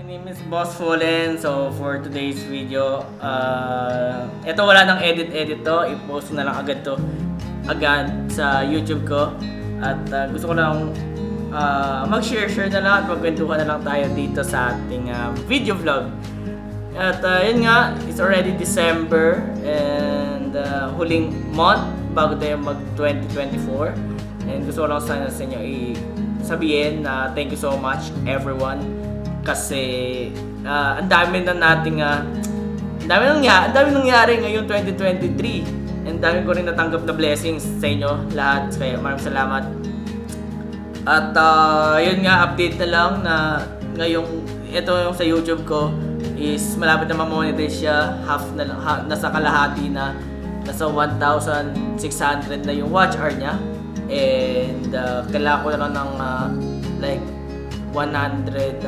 name is Boss Fallen. So, for today's video, ito wala nang edit to. I-post na lang agad to sa YouTube ko. At gusto ko lang mag-share na lang at magkwentuhan na lang tayo dito sa ating video vlog. At yun nga, it's already December and huling month bago tayo mag 2024. And gusto ko lang sana sa inyo sabihin na thank you so much everyone kasi ang dami na nating ang dami nangyari ngayong 2023 and dami ko rin natanggap na blessings sa inyo lahat, kaya maraming salamat. At yun nga, update na lang na ngayong ito yung sa YouTube ko is malapit na ma-monetize siya, nasa kalahati na, nasa 1,600 na yung watch hour niya. And kailangan ko na lang ng like 1,500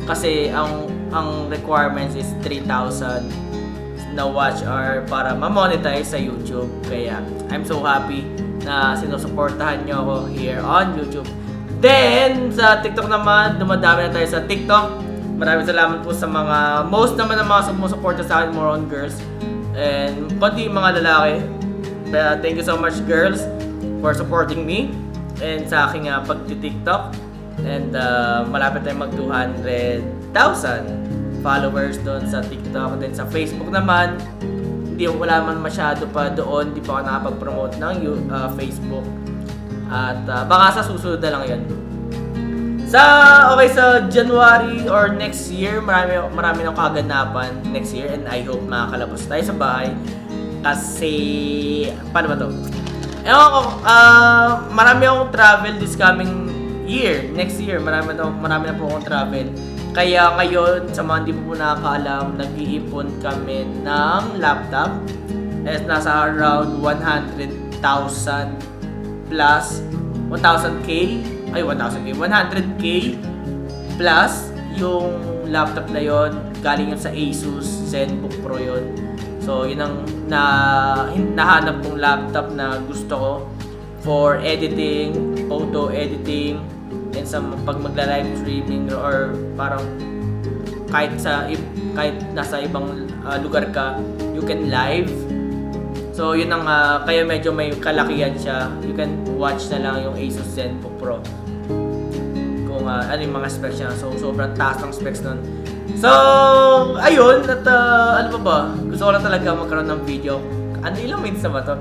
kasi ang requirements is 3,000 na watch hour para ma-monetize sa YouTube. Kaya I'm so happy na sinusuportahan nyo ako here on YouTube. Then sa TikTok naman, dumadami na tayo sa TikTok. Maraming salamat po sa most naman ng mga sumusuporta sa akin, more on girls and konti mga lalaki. Thank you so much girls for supporting me and sa aking pagti-TikTok. And malapit tayong mag 200,000 followers doon sa TikTok. Then sa Facebook naman, wala man masyado pa doon, hindi pa ako nakapag-promote ng Facebook. At baka sa susunod na lang yun. Sa January or next year, marami ng kaganapan next year and I hope makakalabas tayo sa bahay. Kasi, paano ba to? Ewan ko, marami akong travel this coming year. Next year, marami na po akong travel. Kaya ngayon, sa mga hindi po nakakaalam, nag-iipon kami ng laptop. Nasa around 100,000 plus 100K plus yung laptop na yon. Galing yun sa Asus ZenBook Pro yun. So, yun ang nahanap kong laptop na gusto ko for editing, photo editing, and sa pag magla-live streaming or parang kahit nasa ibang lugar ka, you can live. So, yun ang kaya medyo may kalakihan siya. You can watch na lang yung Asus ZenBook Pro. Kung ano yung mga specs niya. So, sobrang taas ng specs nun. So, ayun, at ano ba? Gusto ko lang talaga magkaroon ng video. Ilang minutes na ba to?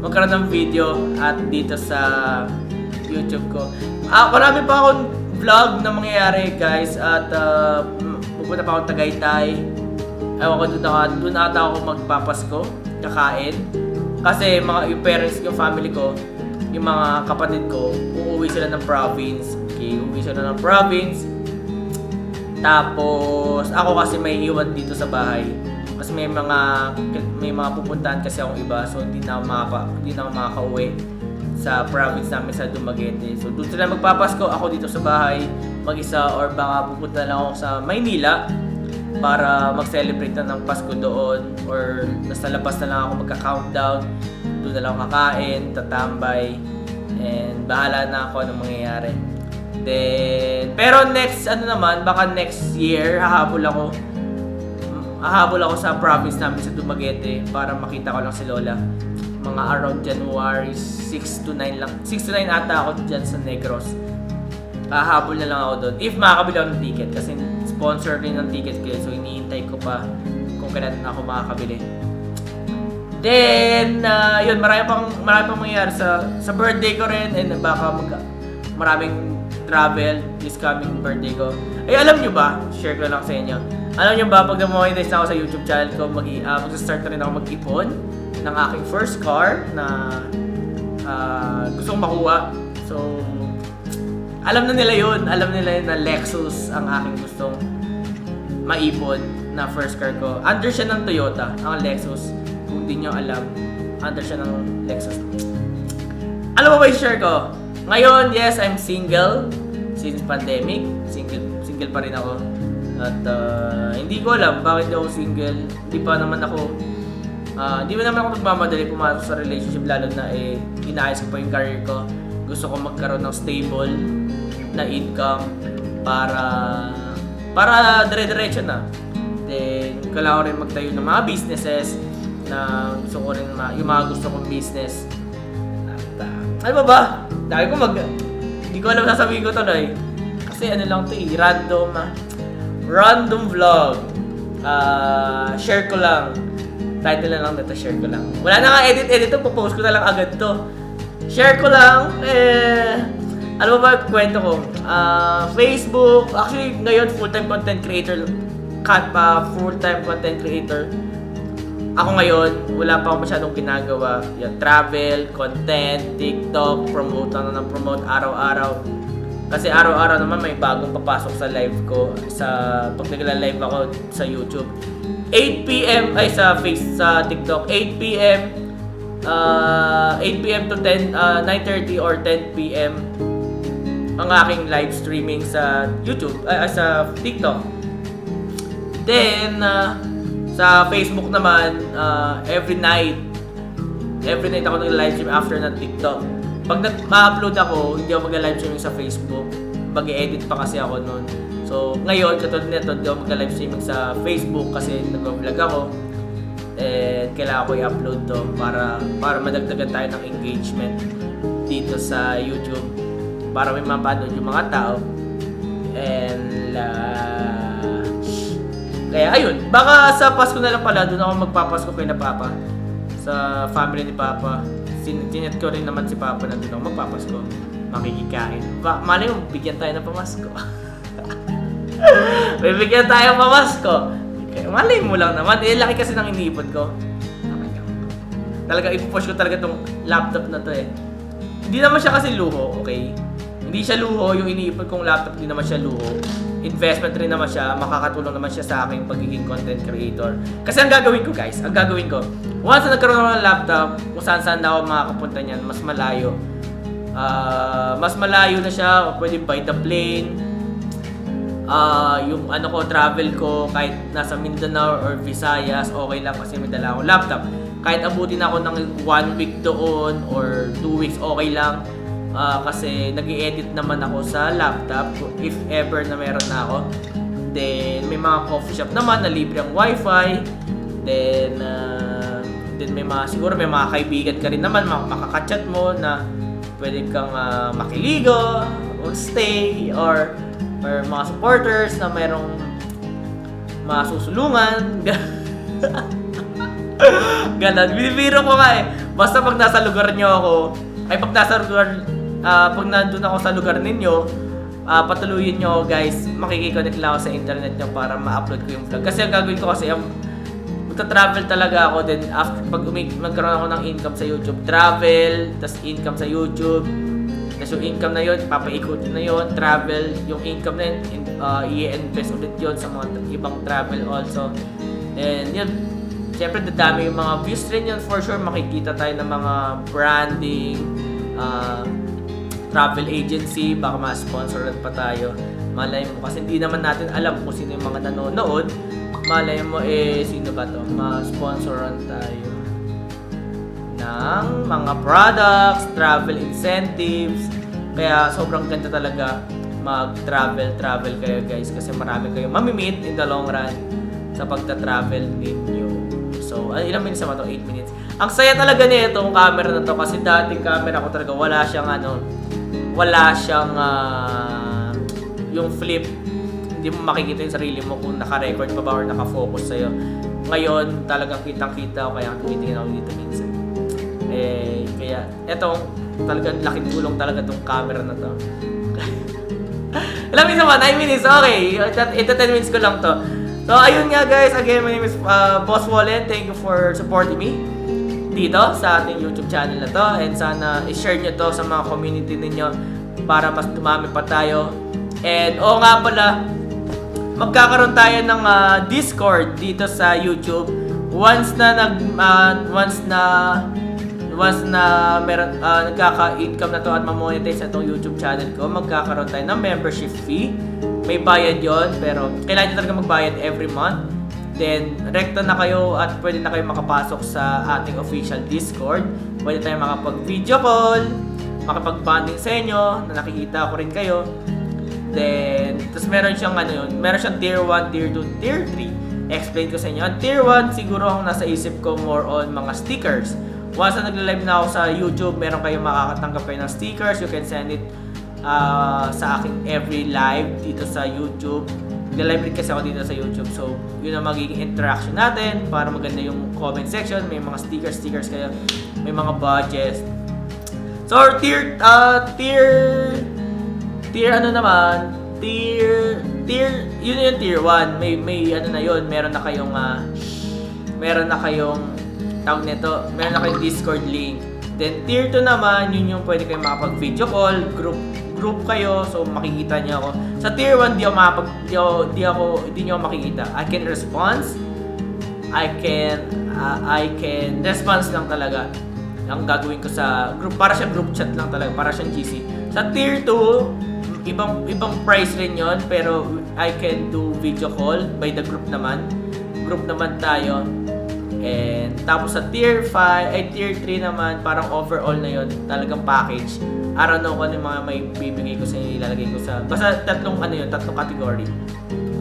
Magkaroon ng video at dito sa YouTube ko. Marami pa akong vlog na mangyayari guys. At pupunta pa akong Tagaytay. Ewan ko, doon ata ako magpapasko, kakain. Kasi yung parents, yung family ko, yung mga kapatid ko, uuwi sila ng province. Okay, uuwi sila ng province. Tapos ako kasi may iwan dito sa bahay kasi may mga pupuntahan kasi akong iba, so hindi na ako makakauwi sa province namin sa Dumaguete. So doon sila magpapasko, ako dito sa bahay mag-isa, or baka pupunta lang ako sa Maynila para mag-celebrate na ng Pasko doon, or nasa labas na lang ako magka-countdown, doon na lang ako kakain, tatambay, and bahala na ako anong mangyayari. Then, pero baka next year, hahabol ako sa province namin sa Dumaguete para makita ko lang si Lola. Mga around January 6 to 9 lang. 6 to 9 ata ako dyan sa Negros. Hahabol na lang ako doon. If makakabili ako ng ticket, kasi sponsor rin ng ticket ko, so iniintay ko pa kung kailan ako makakabili. Then, yun, marami pang mangyayari sa birthday ko rin, and baka maraming travel this coming birthday ko. Alam nyo ba? Share ko lang sa inyo. Alam nyo ba, pag na-monetize na ako sa YouTube channel ko, mag-start na rin ako mag-ipon ng aking first car na gusto kong makuha. So, alam na nila yun. Alam nila yun na Lexus ang aking gustong maipon na first car ko. Under siya ng Toyota, ang Lexus. Kung di nyo alam, under siya ng Lexus. Alam mo ba yung share ko? Ngayon, yes, I'm single since pandemic. Single pa rin ako. At hindi ko alam bakit ako single. Hindi naman ako nagmamadali pumasok sa relationship, lalo na inaayos ko pa yung career ko. Gusto ko magkaroon ng stable na income. para dire-diretso na. Then, kailangan ko rin magtayo ng mga businesses na gusto ko rin, yung mga gusto kong business. At, ano ba? Hindi ko alam sasabihin ko tuloy. Kasi ano lang to random vlog. Share ko lang. Title na lang nito, share ko lang. Wala na nga edit to, popost ko na lang agad to. Share ko lang, ano ba kwento ko? Facebook, actually ngayon full-time content creator. Full-time content creator. Ako ngayon, wala pa ako masyadong ginagawa. Yung travel, content, TikTok, promote araw-araw. Kasi araw-araw naman may bagong papasok sa live ko. Pag nagla-live ako sa YouTube. 8 PM, sa TikTok, 8 PM to 9:30 or 10 PM ang aking live streaming sa YouTube, sa TikTok. Then, sa Facebook naman, every night ako nag-live stream after ng TikTok. Pag ma-upload ako, hindi ako mag-live streaming sa Facebook. Mag-edit pa kasi ako noon. So, ngayon, katulad nito, hindi ako mag-live streaming sa Facebook kasi nag-vlog ako. And kailangan ko i-upload to para madagdagan tayo ng engagement dito sa YouTube. Para may mapanood yung mga tao. And, kaya ayun, baka sa Pasko na lang pala, doon ako magpapasko kay na Papa. Sa family ni Papa. Tinat ko rin naman si Papa na doon ako magpapasko. Makikikain. Malay mo, bigyan tayo ng pamasko. Bibigyan tayo ng pamasko. Malay mo lang naman. Laki kasi ng iniipon ko. Talaga, ipupush ko talaga tong laptop na to eh. Hindi naman siya kasi luho, okay? Hindi siya luho, yung iniipon kong laptop, hindi naman siya luho. Investment rin naman siya, makakatulong naman siya sa aking pagiging content creator. Kasi ang gagawin ko guys, once na nagkaroon ako ng laptop, kung saan na ako makakapunta niyan, mas malayo. Mas malayo na siya, pwede by the plane. Yung travel ko, kahit nasa Mindanao or Visayas, okay lang kasi may dala akong laptop. Kahit abutin ako ng 1 week doon or 2 weeks, okay lang. Kasi nag-i-edit naman ako sa laptop if ever na meron na ako. Then may mga coffee shop naman na libre ang wifi. Then siguro may mga kaibigan ka rin naman, makaka-chat mo na pwede kang makiligo or stay or mga supporters na mayroong masusulungan. Ganon, binibiro ko nga eh. Basta pag nasa lugar nyo ako, pag nandun ako sa lugar ninyo, patuloyin nyo guys, makikiconnect lang ako sa internet nyo para ma-upload ko yung vlog. Kasi ang gagawin ko kasi, magta-travel talaga ako, then after, pag nagkaroon ako ng income sa YouTube, travel, tas income sa YouTube, tas yung income na yun, papaikutin na yun, travel, yung income na yun, i-invest ulit yun sa mga ibang travel also. And yun, siyempre dadami yung mga views rin yun, for sure makikita tayo ng mga branding, travel agency, baka ma-sponsoran pa tayo. Malay mo, kasi hindi naman natin alam kung sino yung mga nanonood. Malay mo sino ba to? Ma-sponsoran tayo ng mga products, travel incentives. Kaya sobrang ganda talaga mag-travel kayo guys, kasi marami kayong mamimit in the long run sa pagta-travel ninyo. So, ilang minutes naman to? 8 minutes. Ang saya talaga nito itong camera na to, kasi dating camera ko talaga wala siyang yung flip. Hindi mo makikita yung sarili mo kung naka-record pa ba or naka-focus sa'yo. Ngayon, talagang kitang-kita ko, kaya tumitingin ako dito minsan. Kaya, etong talagang laking tulong talaga itong camera na to. Alam mo naman, 9 minutes, okay. Ito 10 minutes ko lang to. So, ayun nga guys, again, my name is Boss Wallen. Thank you for supporting me dito sa ating YouTube channel na to, and sana i-share nyo to sa mga community ninyo para mas dumami pa tayo. And nga pala, magkakaroon tayo ng Discord dito sa YouTube. Once na meron nagkaka-income na to at ma-monetize na tong YouTube channel ko, magkakaroon tayo ng membership fee. May bayad yon, pero kailangan nyo talaga magbayad every month. Then, rekta na kayo at pwede na kayo makapasok sa ating official Discord. Pwede tayo makapag-video call, makapag-bonding sa inyo, na nakikita ko rin kayo. Then, tapos meron siyang ano yun, meron siyang tier 1, tier 2, tier 3. Explain ko sa inyo. Ang tier 1, siguro ang nasa isip ko more on mga stickers. Once na nagla-live na ako sa YouTube, meron kayong makakatanggap kayo ng stickers. You can send it sa aking every live dito sa YouTube. Nagla-live rin kasi ako dito sa YouTube. So, yun ang magiging interaction natin para maganda yung comment section. May mga stickers kayo. May mga badges. So, tier ano naman, yun yung tier 1. May ano na yun, meron na kayong tawag nito, meron na kayong Discord link. Then tier 2 naman, yun yung pwede kayong makapag-video call, group kayo, so makikita niyo ako. Sa tier 1, di niyo ako makikita. I can response. I can response lang talaga. Ang gagawin ko sa group, para siyang group chat lang talaga, para siyang GC. Sa tier 2, ibang price rin yon, pero I can do video call by the group naman. Group naman tayo. And tapos sa tier 3 naman, parang overall na yon, talagang package. I don't know kung ano yung mga may bibigay ko sa inyo, ilalagay ko sa basta tatlong category.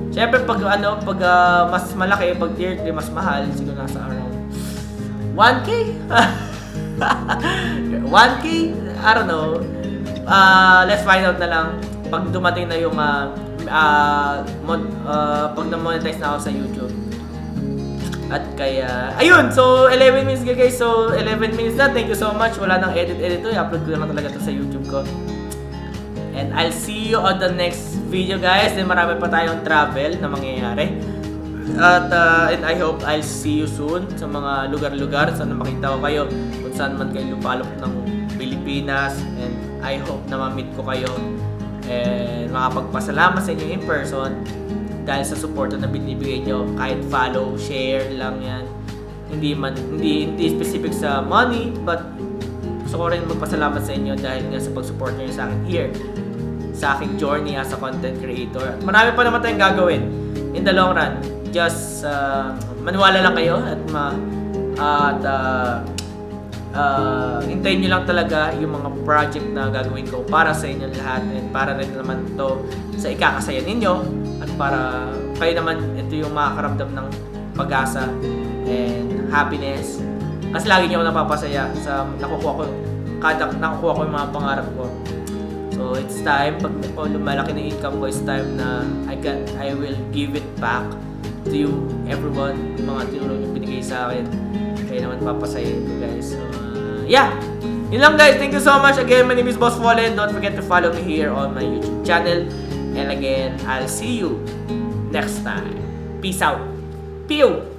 Syempre pag mas malaki, pag tier 3 mas mahal, siguro nasa around 1k. 1k, I don't know. Let's find out na lang pag dumating na yung pag na-monetize na ako sa YouTube. At kaya, ayun, so 11 minutes guys, so 11 minutes na, thank you so much. Wala nang edit to, i-upload ko naman talaga to sa YouTube ko. And I'll see you on the next video guys. Then marami pa tayong travel na mangyayari. At and I hope I'll see you soon sa mga lugar-lugar. Sana makita ko kayo kung saan man kayo lupalop ng Pilipinas. And I hope na ma-meet ko kayo and makapagpasalamat sa inyo in person dahil sa support na binibigay nyo. Kahit follow, share lang yan. Hindi specific sa money, but gusto ko rin magpasalamat sa inyo dahil nga sa pag-support nyo sa akin here, sa aking journey as a content creator. At marami pa naman tayong gagawin in the long run. Just maniwala lang kayo at hintayin nyo lang talaga yung mga project na gagawin ko para sa inyo lahat, and para rin naman to sa ikakasaya ninyo, at para kayo naman ito yung makakaramdam ng pag-asa and happiness, kasi lagi nyo ako napapasaya sa nakukuha ko yung mga pangarap ko. So it's time, pag lumalaki na income ko, it's time na I will give it back to you, everyone, yung mga tinulong yung binigay sa akin. Kaya naman papasayin ko guys. So, yeah, yun lang guys. Thank you so much. Again, my name is Boss Fallen. Don't forget to follow me here on my YouTube channel. And again, I'll see you next time. Peace out. Pew!